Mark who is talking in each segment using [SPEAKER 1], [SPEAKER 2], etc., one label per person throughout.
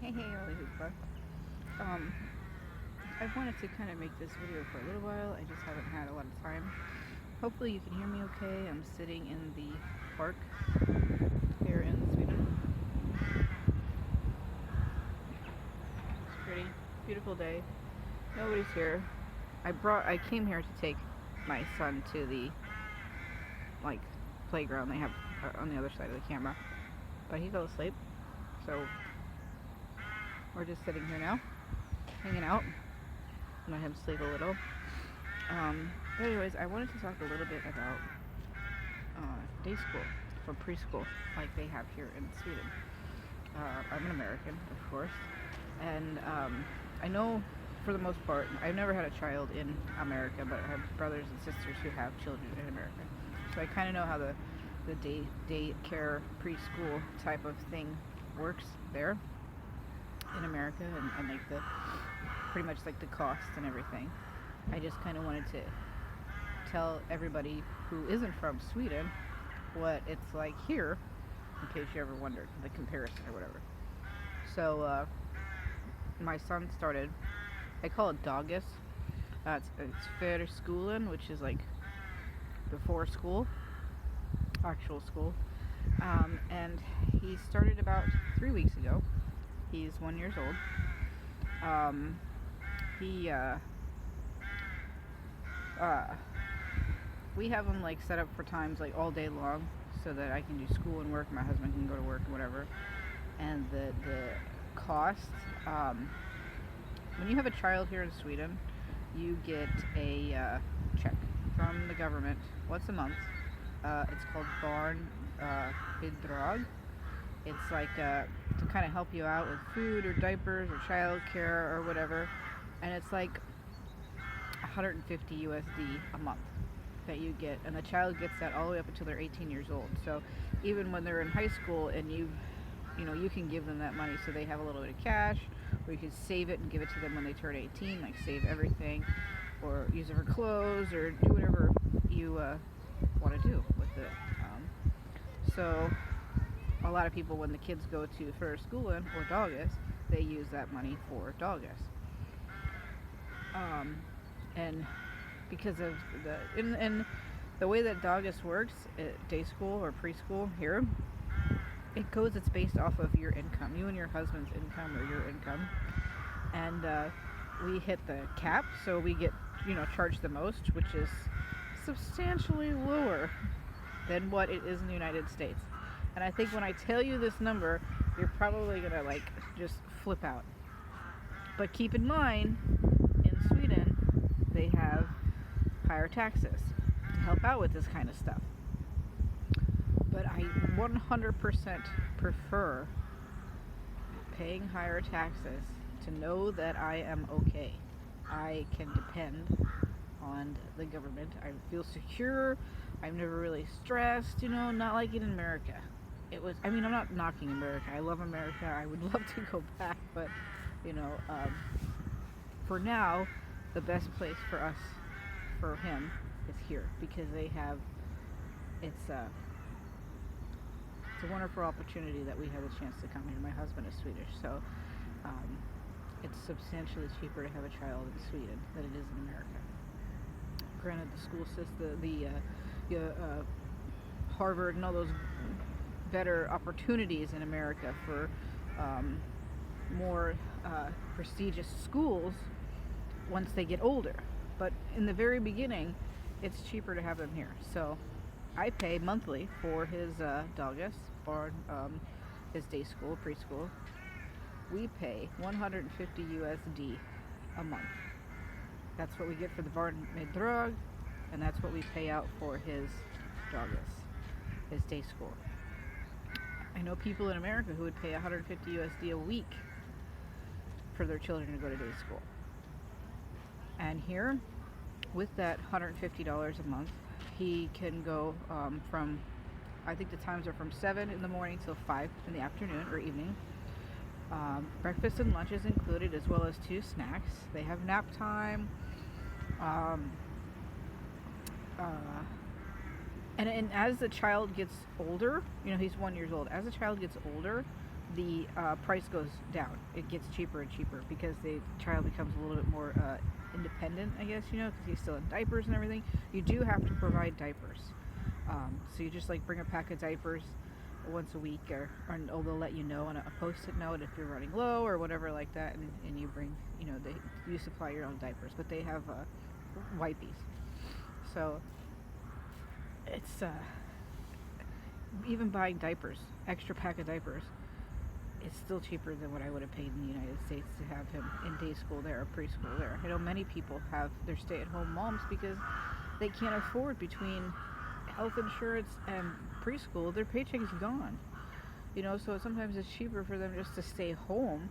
[SPEAKER 1] Hey, Ollie Hoopla. Um, I wanted to kind of make this video for a little while. I just haven't had a lot of time. Hopefully you can hear me okay. I'm sitting in the park here in Sweden. It's a pretty beautiful day. Nobody's here. I came here to take my son to the like playground they have on the other side of the camera, but he fell asleep. So we're just sitting here now, hanging out. Let him sleep a little. But anyways, I wanted to talk a little bit about day school for preschool, like they have here in Sweden. I'm an American, of course, and I know for the most part, I've never had a child in America, but I have brothers and sisters who have children in America. So I kind of know how the daycare preschool type of thing works there in America, and like the pretty much like the cost and everything. I just kind of wanted to tell everybody who isn't from Sweden what it's like here, in case you ever wondered the comparison or whatever. So my son started, I call it dagis. It's Förskolan, which is like before school, actual school. And he started about 3 weeks ago. He's 1 year old. We have him like set up for times like all day long so that I can do school and work, my husband can go to work and whatever. And the cost, when you have a child here in Sweden, you get a check from the government once a month. It's called barnbidrag. It's like to kind of help you out with food or diapers or childcare or whatever, and it's like 150 USD a month that you get, and the child gets that all the way up until they're 18 years old. So even when they're in high school, and you can give them that money, so they have a little bit of cash, or you can save it and give it to them when they turn 18, like save everything, or use it for clothes, or do whatever you want to do with it. So a lot of people, when the kids go to Förskolan or dagis, they use that money for dagis. And because of the way that dagis works, day school or preschool here, it's based off of your income, you and your husband's income or your income. And we hit the cap, so we get, charged the most, which is substantially lower than what it is in the United States. And I think when I tell you this number, you're probably gonna like just flip out. But keep in mind, in Sweden, they have higher taxes to help out with this kind of stuff. But I 100% prefer paying higher taxes to know that I am okay. I can depend on the government. I feel secure. I'm never really stressed, not like in America. I'm not knocking America. I love America. I would love to go back, but, for now, the best place for him is here, because it's a wonderful opportunity that we have a chance to come here. My husband is Swedish, so it's substantially cheaper to have a child in Sweden than it is in America. Granted, the school system, the Harvard and all those better opportunities in America for more prestigious schools once they get older. But in the very beginning, it's cheaper to have them here. So I pay monthly for his dagis, or his day school, preschool. We pay 150 USD a month. That's what we get for the barnbidrag, and that's what we pay out for his dagis, his day school. I know people in America who would pay 150 USD a week for their children to go to day school. And here, with that $150 a month, he can go from, I think the times are from 7 in the morning till 5 in the afternoon or evening. Breakfast and lunch is included, as well as 2 snacks. They have nap time. And as the child gets older, he's 1 year old. As the child gets older, the price goes down. It gets cheaper and cheaper because the child becomes a little bit more independent, I guess, because he's still in diapers and everything. You do have to provide diapers. So you just like bring a pack of diapers once a week, or they'll let you know on a post-it note if you're running low or whatever like that, and you bring, you supply your own diapers, but they have wipies. So it's even buying diapers, extra pack of diapers, it's still cheaper than what I would have paid in the United States to have him in day school there or preschool there. I know many people have their stay-at-home moms because they can't afford between health insurance and preschool. Their paycheck is gone. So sometimes it's cheaper for them just to stay home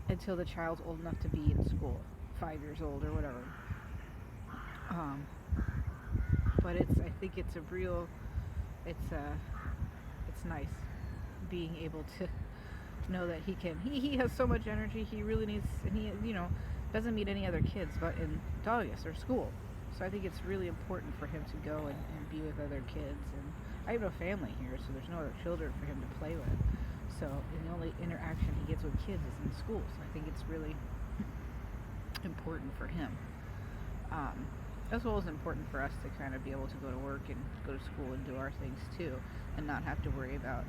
[SPEAKER 1] until the child's old enough to be in school, 5 years old or whatever. But I think it's it's nice being able to know that he has so much energy. He really needs, and he doesn't meet any other kids but in doggies or school. So I think it's really important for him to go and be with other kids. And I have no family here, so there's no other children for him to play with. So the only interaction he gets with kids is in school. So I think it's really important for him. As well as important for us to kind of be able to go to work and go to school and do our things too, and not have to worry about,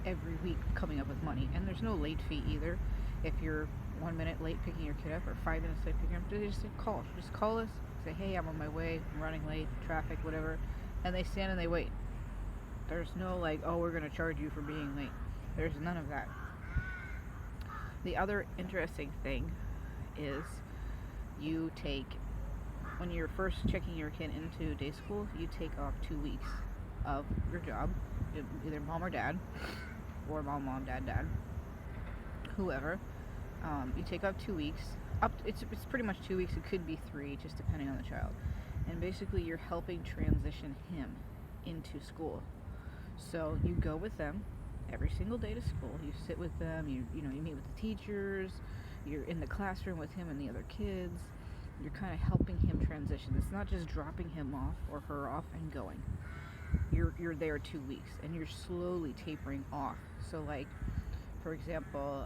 [SPEAKER 1] every week coming up with money. And there's no late fee either. If you're 1 minute late picking your kid up or 5 minutes late picking him up, they just call. Just call us, say, hey, I'm on my way, I'm running late, traffic, whatever. And they stand and they wait. There's no like, oh, we're going to charge you for being late. There's none of that. The other interesting thing is when you're first checking your kid into day school, you take off 2 weeks of your job, either mom or dad, or mom, dad, whoever. You take off 2 weeks. It's pretty much 2 weeks. It could be 3, just depending on the child. And basically, you're helping transition him into school. So you go with them every single day to school. You sit with them. You meet with the teachers. You're in the classroom with him and the other kids. You're kind of helping him transition. It's not just dropping him off or her off and going. You're there 2 weeks, and you're slowly tapering off. So like, for example,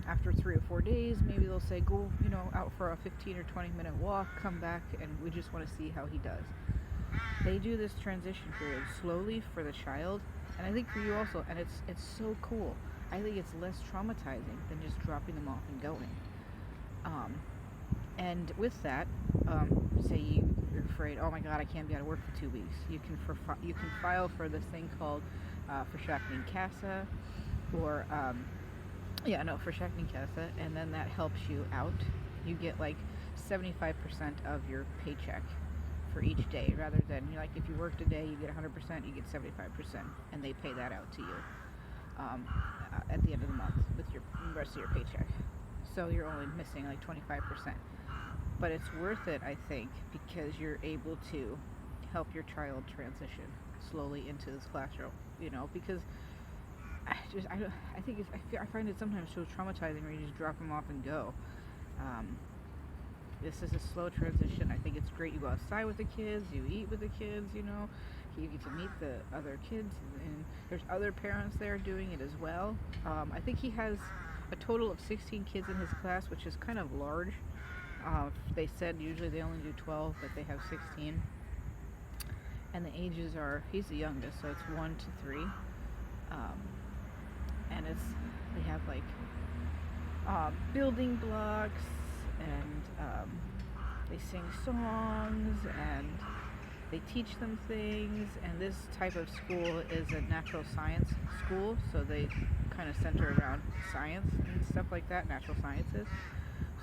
[SPEAKER 1] after 3 or 4 days, maybe they'll say, go, out for a 15 or 20 minute walk, come back, and we just want to see how he does. They do this transition period slowly for the child, and I think for you also, and it's so cool. I think it's less traumatizing than just dropping them off and going. And with that, say you're afraid, oh my God, I can't be out of work for 2 weeks. You can file for this thing called Preschool Casa, or Preschool Casa, and then that helps you out. You get like 75% of your paycheck for each day, rather than if you worked a day, you get 100%, you get 75%, and they pay that out to you at the end of the month with your rest of your paycheck. So you're only missing like 25%. But it's worth it, I think, because you're able to help your child transition slowly into this classroom. Because I find it sometimes so traumatizing when you just drop them off and go. This is a slow transition. I think it's great. You go outside with the kids, you eat with the kids, you get to meet the other kids, and there's other parents there doing it as well. I think he has a total of 16 kids in his class, which is kind of large. They said usually they only do 12, but they have 16. And the ages he's the youngest, so it's 1 to 3. And they have like building blocks, and they sing songs, and they teach them things. And this type of school is a natural science school, so they kind of center around science and stuff like that, natural sciences.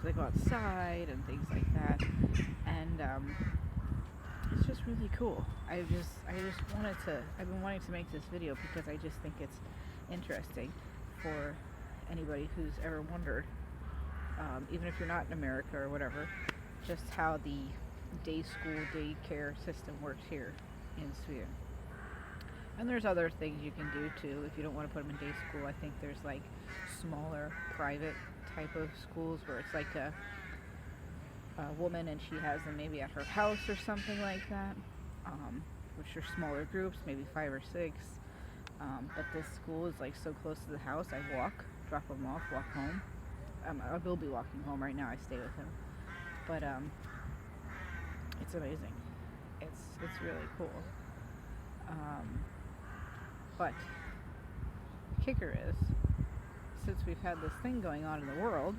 [SPEAKER 1] So they go outside and things like that, and it's just really cool. I've been wanting to make this video because I just think it's interesting for anybody who's ever wondered, even if you're not in America or whatever, just how the day school, daycare system works here in Sweden. And there's other things you can do too if you don't want to put them in day school. I think there's like smaller private type of schools where it's like a woman and she has them maybe at her house or something like that, which are smaller groups, maybe 5 or 6. But this school is like so close to the house. I walk, drop him off, walk home. I will be walking home right now. I stay with him, but it's amazing. It's really cool. But the kicker is, since we've had this thing going on in the world,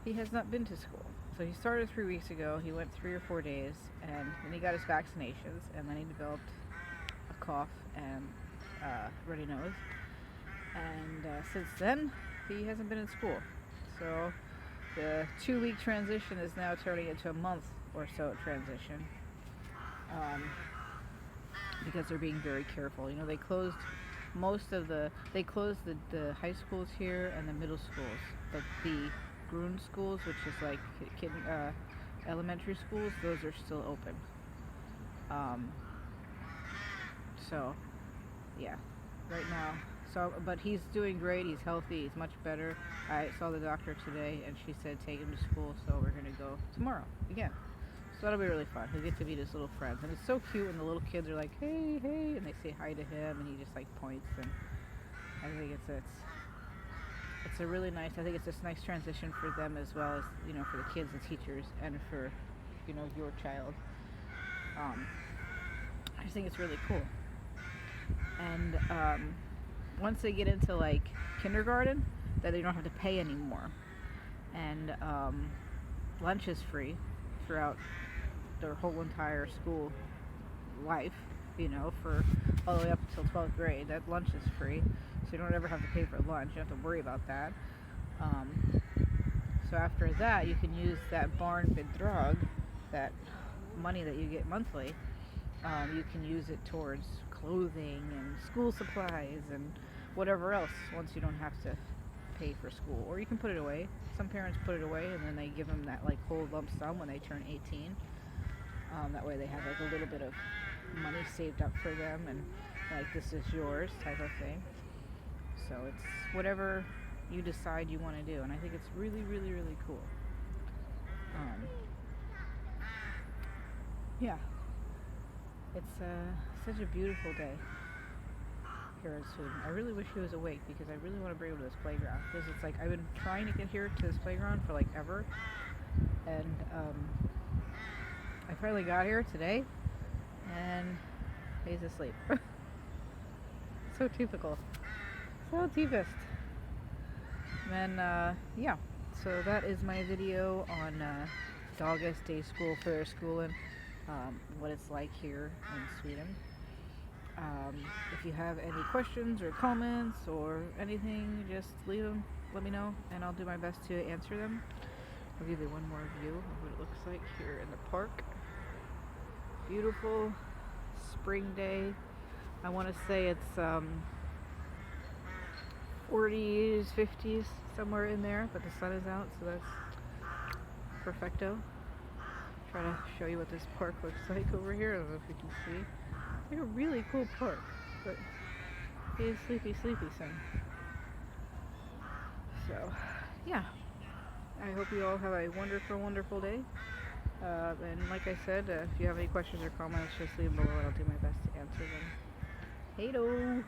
[SPEAKER 1] he has not been to school. So he started 3 weeks ago. He went 3 or 4 days, and then he got his vaccinations, and then he developed a cough and runny nose. And since then, he hasn't been in school. So the 2-week transition is now turning into a month or so transition, because they're being very careful. You know, they closed the high schools here and the middle schools, but the Grun schools, which is like elementary schools, those are still open. So yeah, right now. So, but he's doing great. He's healthy. He's much better. I saw the doctor today, and she said take him to school. So we're gonna go tomorrow again. So that'll be really fun. He'll get to meet his little friends, and it's so cute when the little kids are like, "Hey, hey," and they say hi to him, and he just like points. And I think it's a really nice. I think it's just a nice transition for them as well as, you know, for the kids, the teachers, and for, you know, your child. I just think it's really cool. And once they get into like kindergarten, that they don't have to pay anymore, and lunch is free throughout their whole entire school life. You know, for all the way up until 12th grade, that lunch is free, so you don't ever have to pay for lunch. You don't have to worry about that. So after that, you can use that barnbidrag, that money that you get monthly. You can use it towards clothing and school supplies and whatever else, once you don't have to pay for school. Or you can put it away. Some parents put it away and then they give them that like whole lump sum when they turn 18. That way they have like a little bit of money saved up for them, and like, this is yours type of thing. So it's whatever you decide you want to do, and I think it's really, really, really cool. Yeah, it's such a beautiful day here in Sweden. I really wish he was awake, because I really want to bring him to this playground, because it's like I've been trying to get here to this playground for like ever, and I finally got here today, and he's asleep. So typical. So typist. And yeah, so that is my video on August day school for school, and what it's like here in Sweden. If you have any questions or comments or anything, just leave them, let me know, and I'll do my best to answer them. I'll give you one more view of what it looks like here in the park. Beautiful spring day. I want to say it's 40s, 50s, somewhere in there, but the sun is out, so that's perfecto. Try to show you what this park looks like over here. I don't know if you can see. It's like a really cool park, but he is sleepy son. So yeah, I hope you all have a wonderful, wonderful day. And like I said, if you have any questions or comments, just leave them below and I'll do my best to answer them. Hey-do!